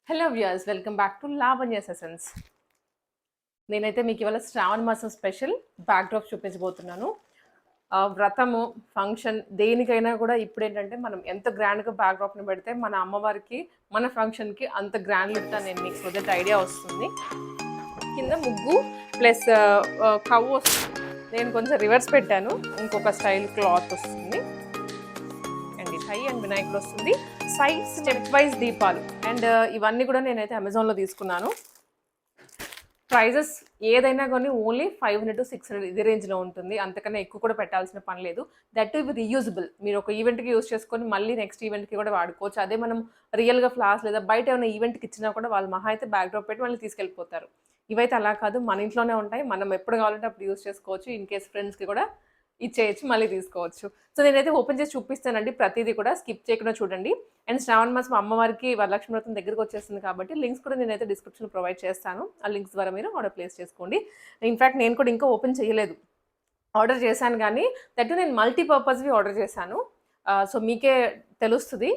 Hello viewers, welcome back to Lavanya sessions. నేనైతే మీకు ఇవాళ శ్రావణ మాసం స్పెషల్ బ్యాక్డ్రాప్ చూపించబోతున్నాను. వ్రతము, ఫంక్షన్ దేనికైనా కూడా ఇప్పుడు ఏంటంటే మనం ఎంత గ్రాండ్గా బ్యాక్డ్రాప్ని పెడితే మన అమ్మవారికి మన ఫంక్షన్కి అంత గ్రాండ్ లుక్ నేను మీకు మొదటి ఐడియా వస్తుంది. కింద ముగ్గు ప్లస్ కవ్వు వస్తుంది. నేను కొంచెం రివర్స్ పెట్టాను, ఇంకొక స్టైల్ క్లాత్ వస్తుంది అండ్ టై అండ్ వినాయకుడు వస్తుంది. సైడ్ స్టెప్ వైజ్ దీపాలు అండ్ ఇవన్నీ కూడా నేనైతే అమెజాన్లో తీసుకున్నాను. ప్రైజెస్ ఏదైనా కానీ ఓన్లీ 500 to 600 ఇది రేంజ్లో ఉంటుంది. అంతకన్నా ఎక్కువ కూడా పెట్టాల్సిన పని లేదు. దట్ ఇవి రీయూజబుల్. మీరు ఒక ఈవెంట్కి యూజ్ చేసుకొని మళ్ళీ నెక్స్ట్ ఈవెంట్కి కూడా వాడుకోవచ్చు. అదే మనం రియల్గా ఫ్లాస్ లేదా బయట ఏమైనా ఈవెంట్కి ఇచ్చినా కూడా వాళ్ళు మహా అయితే బ్యాక్ డ్రాప్ పెట్టి మళ్ళీ తీసుకెళ్ళిపోతారు. ఇవైతే అలా కాదు, మన ఇంట్లోనే ఉంటాయి. మనం ఎప్పుడు కావాలంటే అప్పుడు యూజ్ చేసుకోవచ్చు. ఇన్ కేస్ ఫ్రెండ్స్కి కూడా ఇచ్చేయచ్చు, మళ్ళీ తీసుకోవచ్చు. సో నేనైతే ఓపెన్ చేసి చూపిస్తానండి, ప్రతిదీ కూడా స్కిప్ చేయకుండా చూడండి. అండ్ శ్రావణ మాసం అమ్మవారికి వరలక్ష్మి వ్రతం దగ్గరకు వచ్చేస్తుంది కాబట్టి లింక్స్ కూడా నేనైతే డిస్క్రిప్షన్ ప్రొవైడ్ చేస్తాను. ఆ లింక్స్ ద్వారా మీరు ఆర్డర్ ప్లేస్ చేసుకోండి. ఇన్ఫ్యాక్ట్ నేను కూడా ఇంకా ఓపెన్ చేయలేదు, ఆర్డర్ చేశాను కానీ దట్ నేను మల్టీపర్పస్వి ఆర్డర్ చేశాను. సో మీకే తెలుస్తుంది.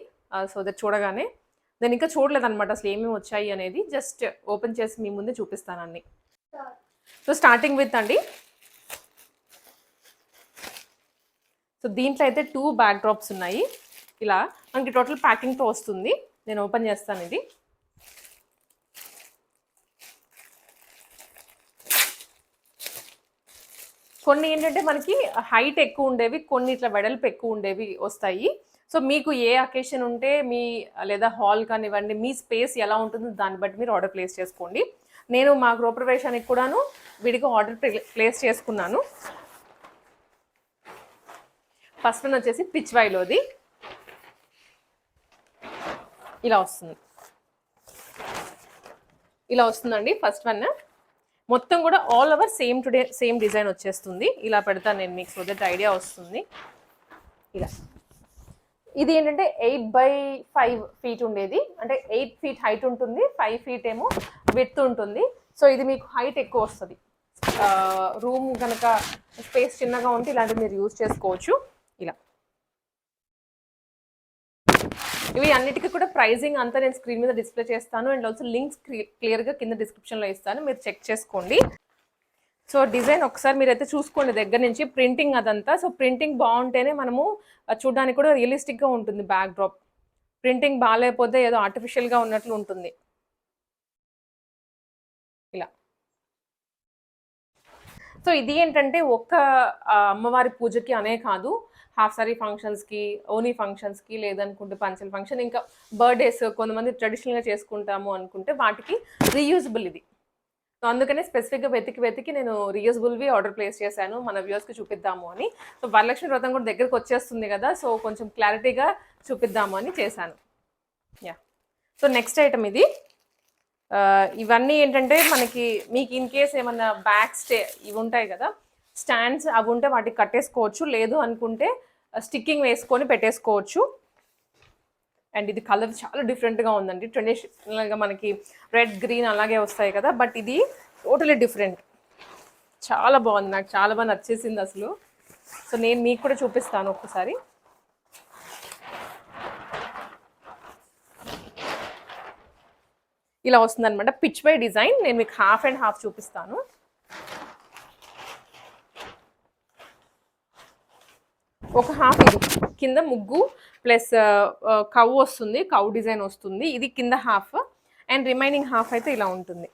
సో దట్ చూడగానే నేను ఇంకా చూడలేదన్నమాట అసలు ఏమేమి వచ్చాయి అనేది. జస్ట్ ఓపెన్ చేసి మీ ముందే చూపిస్తాను అన్ని. సో స్టార్టింగ్ విత్ అండి, సో దీంట్లో అయితే 2 బ్యాక్ డ్రాప్స్ ఉన్నాయి. ఇలా మనకి టోటల్ ప్యాకింగ్తో వస్తుంది. నేను ఓపెన్ చేస్తాను ఇది. కొన్ని ఏంటంటే మనకి హైట్ ఎక్కువ ఉండేవి, కొన్ని ఇట్లా వెడల్పు ఎక్కువ ఉండేవి వస్తాయి. సో మీకు ఏ అకేషన్ ఉంటే మీ లేదా హాల్ కానివ్వండి, మీ స్పేస్ ఎలా ఉంటుందో దాన్ని బట్టి మీరు ఆర్డర్ ప్లేస్ చేసుకోండి. నేను మా గృహప్రవేశానికి కూడాను విడిగా ఆర్డర్ ప్లేస్ చేసుకున్నాను. ఫస్ట్ వన్ వచ్చేసి పిచ్వాయిలోది ఇలా వస్తుంది. ఇలా వస్తుందండి ఫస్ట్ వన్. మొత్తం కూడా ఆల్ ఓవర్ సేమ్ డిజైన్ వచ్చేస్తుంది. ఇలా పెడతాను నేను మీకు, సో దట్ ఐడియా వస్తుంది. ఇలా ఇది ఏంటంటే 8x5 feet ఉండేది, అంటే 8 feet హైట్ ఉంటుంది, 5 feet ఏమో విడ్త్ ఉంటుంది. సో ఇది మీకు హైట్ ఎక్కువ వస్తుంది. రూమ్ కనుక స్పేస్ చిన్నగా ఉంటే ఇలాంటివి మీరు యూజ్ చేసుకోవచ్చు. ఇలా ఇవి అన్నిటికీ కూడా ప్రైజింగ్ అంతా నేను స్క్రీన్ మీద డిస్ప్లే చేస్తాను. అండ్ ఆల్సో లింక్స్ క్లియర్గా కింద డిస్క్రిప్షన్లో ఇస్తాను, మీరు చెక్ చేసుకోండి. సో డిజైన్ ఒకసారి మీరైతే చూసుకోండి దగ్గర నుంచి, ప్రింటింగ్ అదంతా. సో ప్రింటింగ్ బాగుంటేనే మనము చూడడానికి కూడా రియలిస్టిక్గా ఉంటుంది బ్యాక్ డ్రాప్. ప్రింటింగ్ బాగాలేకపోతే ఏదో ఆర్టిఫిషియల్గా ఉన్నట్లు ఉంటుంది. ఇలా సో ఇది ఏంటంటే ఒక్క అమ్మవారి పూజకి అనే కాదు, హాఫ్ సారీ ఫంక్షన్స్కి, ఓనీ ఫంక్షన్స్కి, లేదనుకుంటే పంచల్ ఫంక్షన్, ఇంకా బర్త్డేస్ కొంతమంది ట్రెడిషనల్గా చేసుకుంటాము అనుకుంటే వాటికి రీయూజబుల్ ఇది. సో అందుకనే స్పెసిఫిక్గా వెతికి నేను రీయూజబుల్వి ఆర్డర్ ప్లేస్ చేశాను మన వ్యూవర్స్కి చూపిద్దాము అని. సో వరలక్ష్మి వ్రతం కూడా దగ్గరకు వచ్చేస్తుంది కదా, సో కొంచెం క్లారిటీగా చూపిద్దాము అని చేశాను. యా, సో నెక్స్ట్ ఐటమ్ ఇది. ఇవన్నీ ఏంటంటే మనకి మీకు ఇన్ కేస్ ఏమన్నా బ్యాక్ ఇవి ఉంటాయి కదా స్టాండ్స్, అవి ఉంటే వాటికి కట్టేసుకోవచ్చు, లేదు అనుకుంటే స్టిక్కింగ్ వేసుకొని పెట్టేసుకోవచ్చు. అండ్ ఇది కలర్ చాలా డిఫరెంట్గా ఉందండి. ట్రెడిషనల్గా మనకి రెడ్ గ్రీన్ అలాగే వస్తాయి కదా, బట్ ఇది టోటలీ డిఫరెంట్. చాలా బాగుంది, నాకు చాలా బాగా నచ్చేసింది అసలు. సో నేను మీకు కూడా చూపిస్తాను ఒక్కసారి. ఇలా వస్తుంది అనమాట పిచ్ బై డిజైన్. నేను మీకు హాఫ్ అండ్ హాఫ్ చూపిస్తాను. ఒక హాఫ్ ఇది కింద ముగ్గు ప్లస్ కవ్ వస్తుంది, కవ్ డిజైన్ వస్తుంది. ఇది కింద హాఫ్ అండ్ రిమైనింగ్ హాఫ్ అయితే ఇలా ఉంటుంది.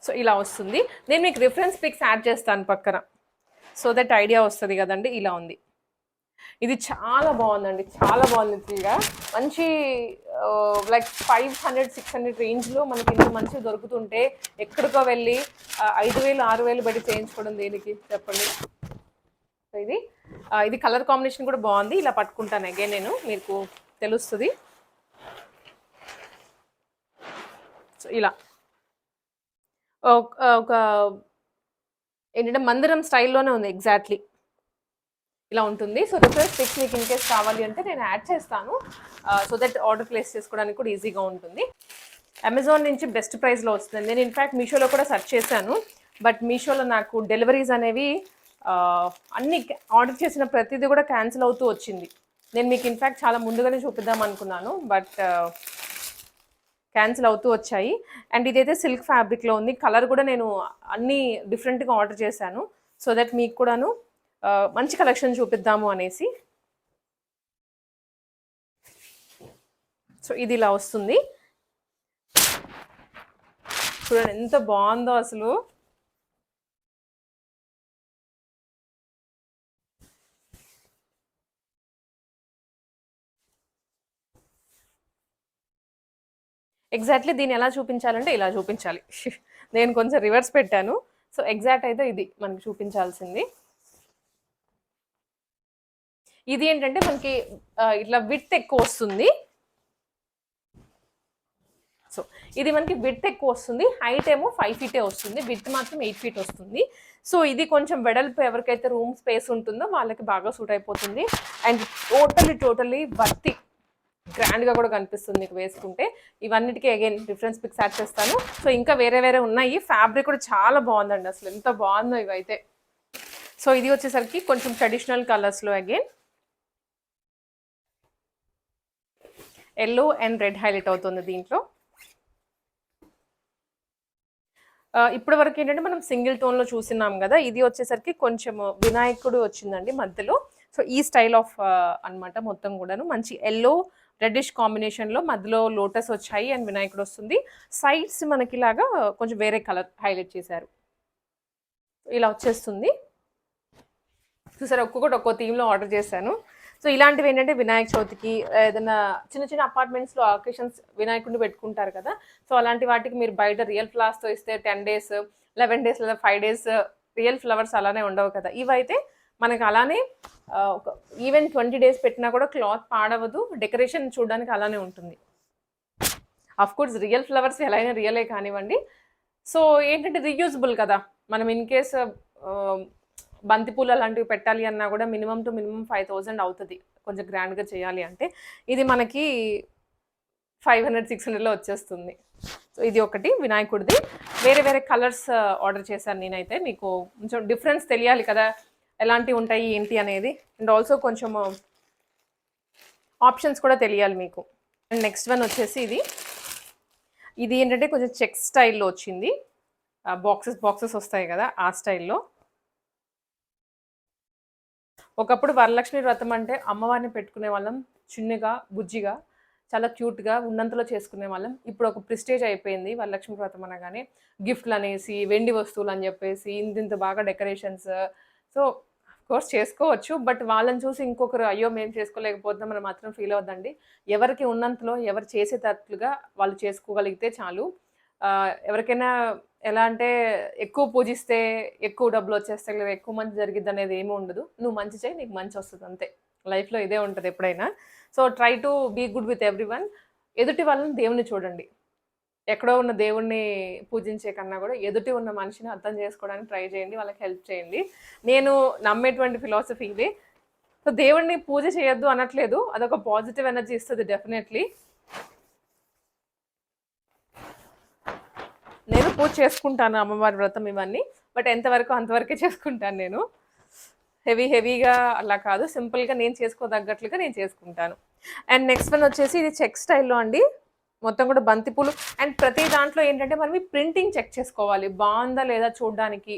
సో ఇలా వస్తుంది. నేను మీకు రిఫరెన్స్ పిక్స్ యాడ్ చేస్తాను పక్కన, సో దట్ ఐడియా వస్తుంది కదండి. ఇలా ఉంది. ఇది చాలా బాగుందండి, చాలా బాగుంది. ఫ్రీగా మంచి లైక్ 500-600 రేంజ్లో మనకి ఇంత మంచిగా దొరుకుతుంటే ఎక్కడికో వెళ్ళి 5,000-6,000 పెట్టి చేయించుకోవడం దేనికి చెప్పండి. సో ఇది కలర్ కాంబినేషన్ కూడా బాగుంది. ఇలా పట్టుకుంటాను అగైన్ నేను, మీకు తెలుస్తుంది. సో ఇలా ఒక ఏంటంటే మందిరం స్టైల్లోనే ఉంది ఎగ్జాక్ట్లీ. ఇలా ఉంటుంది. సో రిఫరెన్స్ పిక్స్ మీకు ఇన్ కేస్ కావాలి అంటే నేను యాడ్ చేస్తాను, సో దట్ ఆర్డర్ ప్లేస్ చేసుకోవడానికి కూడా ఈజీగా ఉంటుంది. అమెజాన్ నుంచి బెస్ట్ ప్రైస్లో వస్తుంది. నేను ఇన్ఫ్యాక్ట్ మీషోలో కూడా సెర్చ్ చేశాను, బట్ మీషోలో నాకు డెలివరీస్ అనేవి అన్ని ఆర్డర్ చేసిన ప్రతిదీ కూడా క్యాన్సిల్ అవుతూ వచ్చింది. నేను మీకు ఇన్ఫ్యాక్ట్ చాలా ముందుగానే చూపిద్దాం అనుకున్నాను, బట్ క్యాన్సిల్ అవుతూ వచ్చాయి. అండ్ ఇదైతే సిల్క్ ఫ్యాబ్రిక్లో ఉంది. కలర్ కూడా నేను అన్నీ డిఫరెంట్గా ఆర్డర్ చేశాను, సో దట్ మీకు కూడాను మంచి కలెక్షన్ చూపిద్దాము అనేసి. సో ఇది ఇలా వస్తుంది, చూడండి ఎంత బాగుందో అసలు. ఎగ్జాక్ట్లీ దీన్ని ఎలా చూపించాలంటే ఇలా చూపించాలి. నేను కొంచెం రివర్స్ పెట్టాను. సో ఎగ్జాక్ట్ అయితే ఇది మనకి చూపించాల్సింది. ఇది ఏంటంటే మనకి ఇట్లా విడ్త్ ఎక్కువ వస్తుంది. సో ఇది మనకి విడ్త్ ఎక్కువ వస్తుంది, హైట్ ఏమో 5 ఫీటే వస్తుంది, విడ్త్ మాత్రం 8 ఫీట్ వస్తుంది. సో ఇది కొంచెం వెడల్పు ఎవరికైతే రూమ్ స్పేస్ ఉంటుందో వాళ్ళకి బాగా సూట్ అయిపోతుంది. అండ్ టోటలీ వర్తి, గ్రాండ్గా కూడా కనిపిస్తుంది మీకు వేసుకుంటే. ఇవన్నిటికీ అగైన్ డిఫరెన్స్ పిక్స్ యాడ్ చేస్తాను. సో ఇంకా వేరే ఉన్నాయి. ఫ్యాబ్రిక్ కూడా చాలా బాగుందండి, అసలు ఎంత బాగుందో ఇవైతే. సో ఇది వచ్చేసరికి కొంచెం ట్రెడిషనల్ కలర్స్లో again yellow and red highlight అవుతుంది దీంట్లో. ఇప్పటి వరకు ఏంటంటే మనం సింగిల్ టోన్లో చూసినాం కదా, ఇది వచ్చేసరికి కొంచెం వినాయకుడు వచ్చిందండి మధ్యలో. సో ఈ స్టైల్ ఆఫ్ అనమాట మొత్తం కూడాను. మంచి ఎల్లో రెడ్డిష్ కాంబినేషన్లో మధ్యలో లోటస్ వచ్చాయి అండ్ వినాయకుడు వస్తుంది. సైడ్స్ మనకి ఇలాగా కొంచెం వేరే కలర్ హైలైట్ చేశారు. ఇలా వచ్చేస్తుంది. చూసారు, ఒక్కొక్కటి ఒక్కో థీమ్లో ఆర్డర్ చేశాను. సో ఇలాంటివి ఏంటంటే వినాయక చవితికి ఏదైనా చిన్న అపార్ట్మెంట్స్లో అకేషన్స్ వినాయకుడిని పెట్టుకుంటారు కదా, సో అలాంటి వాటికి మీరు బయట రియల్ ఫ్లవర్స్తో ఇస్తే 10 days 11 days లేదా 5 days రియల్ ఫ్లవర్స్ అలానే ఉండవు కదా. ఇవైతే మనకు అలానే ఒక ఈవెన్ 20 days పెట్టినా కూడా క్లాత్ పాడవదు, డెకరేషన్ చూడడానికి అలానే ఉంటుంది. అఫ్ కోర్స్ రియల్ ఫ్లవర్స్ ఎలా అయినా రియలే కానివ్వండి. సో ఏంటంటే రీయూజబుల్ కదా, మనం ఇన్ కేస్ బంతిపూలు అలాంటివి పెట్టాలి అన్నా కూడా మినిమం 5,000 అవుతుంది కొంచెం గ్రాండ్గా చేయాలి అంటే. ఇది మనకి 500-600లో వచ్చేస్తుంది. సో ఇది ఒకటి వినాయకుడిది. వేరే కలర్స్ ఆర్డర్ చేశాను నేనైతే, మీకు కొంచెం డిఫరెన్స్ తెలియాలి కదా ఎలాంటివి ఉంటాయి ఏంటి అనేది. అండ్ ఆల్సో కొంచెం ఆప్షన్స్ కూడా తెలియాలి మీకు. అండ్ నెక్స్ట్ వన్ వచ్చేసి ఇది ఏంటంటే కొంచెం చెక్ స్టైల్లో వచ్చింది. బాక్సెస్ వస్తాయి కదా ఆ స్టైల్లో. ఒకప్పుడు వరలక్ష్మి వ్రతం అంటే అమ్మవారిని పెట్టుకునే వాళ్ళం, చిన్నగా బుజ్జిగా చాలా క్యూట్గా ఉన్నంతలో చేసుకునే వాళ్ళం. ఇప్పుడు ఒక ప్రిస్టేజ్ అయిపోయింది వరలక్ష్మి వ్రతం అనగానే. గిఫ్ట్లు అనేసి, వెండి వస్తువులు అని చెప్పేసి, ఇంత బాగా డెకరేషన్స్. సో కోర్స్ చేసుకోవచ్చు, బట్ వాళ్ళని చూసి ఇంకొకరు అయ్యో మేము చేసుకోలేకపోతున్నాం మాత్రం ఫీల్ అవ్వద్దండి. ఎవరికి ఉన్నంతలో ఎవరు చేసేటట్లుగా వాళ్ళు చేసుకోగలిగితే చాలు. ఎవరికైనా ఎలా అంటే ఎక్కువ పూజిస్తే ఎక్కువ డబ్బులు వచ్చేస్తాయి లేదా ఎక్కువ మంచి జరిగిద్ది అనేది ఏమీ ఉండదు. నువ్వు మంచి చేయి, నీకు మంచి వస్తుంది అంతే. లైఫ్లో ఇదే ఉంటుంది ఎప్పుడైనా. So try to be good with everyone. ఎదుటి వాళ్ళని దేవుణ్ణి చూడండి, ఎక్కడో ఉన్న దేవుణ్ణి పూజించే కన్నా కూడా ఎదుటి ఉన్న మనిషిని అర్థం చేసుకోవడానికి ట్రై చేయండి, వాళ్ళకి హెల్ప్ చేయండి. నేను నమ్మేటువంటి ఫిలాసఫీ ఇదే. సో దేవుణ్ణి పూజ చేయొద్దు అనట్లేదు, అదొక పాజిటివ్ ఎనర్జీ ఇస్తుంది డెఫినెట్లీ. నేను పూజ చేసుకుంటాను అమ్మవారి వ్రతం ఇవన్నీ, బట్ ఎంతవరకు అంతవరకే చేసుకుంటాను నేను. హెవీగా అలా కాదు, సింపుల్గా నేను చేసుకోదగ్గట్లుగా నేను చేసుకుంటాను. అండ్ నెక్స్ట్ వన్ వచ్చేసి ఇది చెక్ స్టైల్లో అండి, మొత్తం కూడా బంతిపూలు. అండ్ ప్రతి దాంట్లో ఏంటంటే మనం ప్రింటింగ్ చెక్ చేసుకోవాలి, బాగుందా లేదా చూడడానికి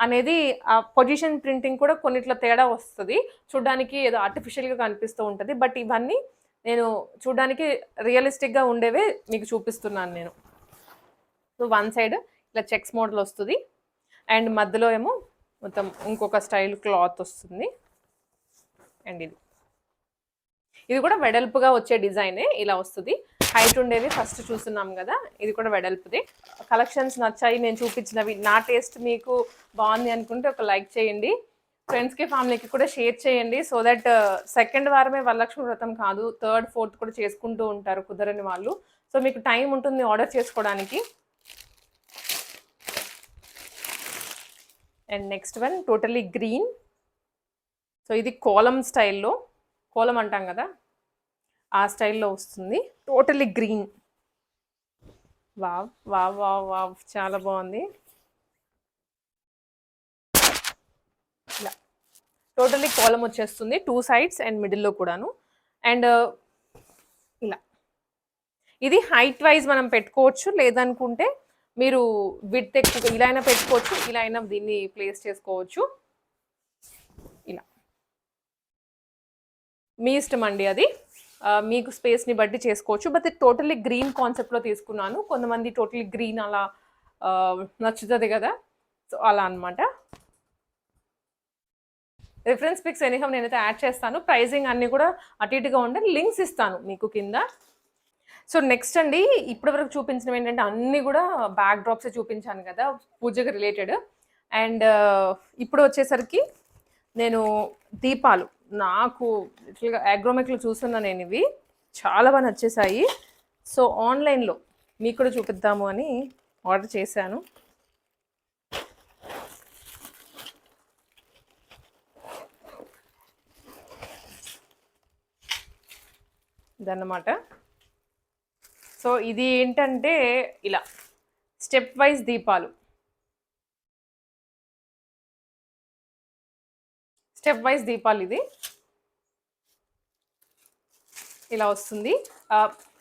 అనేది. ఆ పొజిషన్ ప్రింటింగ్ కూడా కొన్నిట్లో తేడా వస్తుంది, చూడడానికి ఏదో ఆర్టిఫిషియల్గా కనిపిస్తూ ఉంటుంది. బట్ ఇవన్నీ నేను చూడడానికి రియలిస్టిక్గా ఉండేవే మీకు చూపిస్తున్నాను నేను. సో వన్ సైడ్ ఇలా చెక్స్ మోడల్ వస్తుంది, అండ్ మధ్యలో ఏమో మొత్తం ఇంకొక స్టైల్ క్లాత్ వస్తుంది. అండ్ ఇది కూడా వెడల్పుగా వచ్చే డిజైనే ఇలా వస్తుంది. హైట్ ఉండేవి ఫస్ట్ చూస్తున్నాం కదా, ఇది కూడా వెడల్పుది. కలెక్షన్స్ నచ్చాయి నేను చూపించినవి, నా టేస్ట్ మీకు బాగుంది అనుకుంటే ఒక లైక్ చేయండి, ఫ్రెండ్స్కి ఫ్యామిలీకి కూడా షేర్ చేయండి. సో దట్ సెకండ్ వారమే వరలక్ష్మి వ్రతం కాదు, 3rd 4th కూడా చేసుకుంటూ ఉంటారు కుదరని వాళ్ళు. సో మీకు టైం ఉంటుంది ఆర్డర్ చేసుకోవడానికి. And next one totally green. So ఇది కోలం స్టైల్లో, కోలం అంటాం కదా ఆ స్టైల్లో వస్తుంది, totally green. Wow wow wow wow, చాలా బాగుంది. ఇలా టోటల్లీ కాలమ్ వచ్చేస్తుంది 2 సైడ్స్ అండ్ మిడిల్లో కూడాను. అండ్ ఇలా ఇది హైట్ వైజ్ మనం పెట్టుకోవచ్చు, లేదనుకుంటే మీరు విడ్త్ ఎక్కువ ఇలా అయినా పెట్టుకోవచ్చు, ఇలా అయినా దీన్ని ప్లేస్ చేసుకోవచ్చు. ఇలా మీ ఇష్టం అండి అది, మీకు స్పేస్ని బట్టి చేసుకోవచ్చు. బట్ టోటల్లీ గ్రీన్ కాన్సెప్ట్లో తీసుకున్నాను. కొంతమంది టోటల్లీ గ్రీన్ అలా నచ్చుతుంది కదా, సో అలా అనమాట. రిఫరెన్స్ పిక్స్ ఎనీహౌ నేనైతే యాడ్ చేస్తాను. ప్రైజింగ్ అన్నీ కూడా అటు ఇటుగా ఉండే లింక్స్ ఇస్తాను మీకు కింద. సో నెక్స్ట్ అండి, ఇప్పటివరకు చూపించినవి ఏంటంటే అన్నీ కూడా బ్యాక్ డ్రాప్సే చూపించాను కదా పూజకి రిలేటెడ్. అండ్ ఇప్పుడు వచ్చేసరికి నేను దీపాలు, నాకు లిటిల్గా అగ్రోమెక్లో చూస్తున్నా నేను, ఇవి చాలా బాగా నచ్చేసాయి. సో ఆన్లైన్లో మీకు కూడా చూపిద్దాము అని ఆర్డర్ చేశాను. ఇదన్నమాట. సో ఇది ఏంటంటే ఇలా స్టెప్ వైజ్ దీపాలు, ఇది ఇలా వస్తుంది.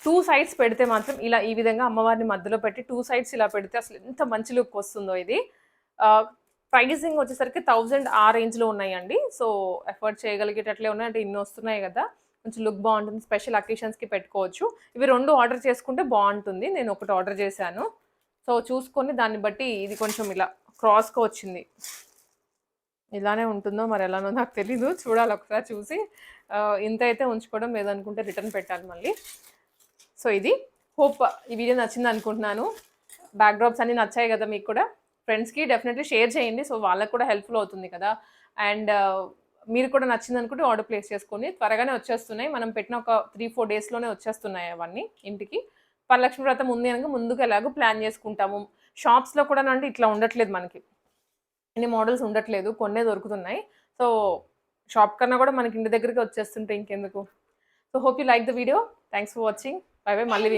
2 సైడ్స్ పెడితే మాత్రం ఇలా ఈ విధంగా అమ్మవారిని మధ్యలో పెట్టి 2 సైడ్స్ ఇలా పెడితే అసలు ఎంత మంచి లుక్ వస్తుందో ఇది. ప్రైజింగ్ వచ్చేసరికి 1000 ఆ రేంజ్లో ఉన్నాయండి. సో ఎఫర్ట్ చేయగలిగేటట్లే ఉన్నాయి, అంటే ఇన్ని వస్తున్నాయి కదా, కొంచెం లుక్ బాగుంటుంది, స్పెషల్ అకేషన్స్కి పెట్టుకోవచ్చు. ఇవి 2 ఆర్డర్ చేసుకుంటే బాగుంటుంది. నేను ఒకటి ఆర్డర్ చేశాను. సో చూసుకొని దాన్ని బట్టి ఇది కొంచెం ఇలా క్రాస్గా వచ్చింది. ఇలానే ఉంటుందో మరి ఎలానో నాకు తెలీదు, చూడాలి ఒకసారి చూసి. ఇంత అయితే ఉంచుకోవడం, లేదనుకుంటే రిటర్న్ పెట్టాలి మళ్ళీ. సో ఇది హోప్ ఈ వీడియో నచ్చింది అనుకుంటున్నాను. బ్యాక్ డ్రాప్స్ అన్నీ నచ్చాయి కదా మీకు కూడా. ఫ్రెండ్స్కి డెఫినెట్లీ షేర్ చేయండి, సో వాళ్ళకు కూడా హెల్ప్ఫుల్ అవుతుంది కదా. అండ్ మీరు కూడా నచ్చింది అనుకుంటే ఆర్డర్ ప్లేస్ చేసుకొని, త్వరగానే వచ్చేస్తున్నాయి. మనం పెట్టిన ఒక 3-4 డేస్లోనే వచ్చేస్తున్నాయి అవన్నీ ఇంటికి. వరలక్ష్మి వ్రతం ఉంది అనగా ముందుకు ఎలాగో ప్లాన్ చేసుకుంటాము. షాప్స్లో కూడా అంటే ఇట్లా ఉండట్లేదు, మనకి ఎన్ని మోడల్స్ ఉండట్లేదు, కొన్నే దొరుకుతున్నాయి. సో షాప్ కన్నా కూడా మనకి ఇంటి దగ్గరికి వచ్చేస్తుంటే ఇంకెందుకు. So hope you like the video. Thanks for watching. By by. మళ్ళీ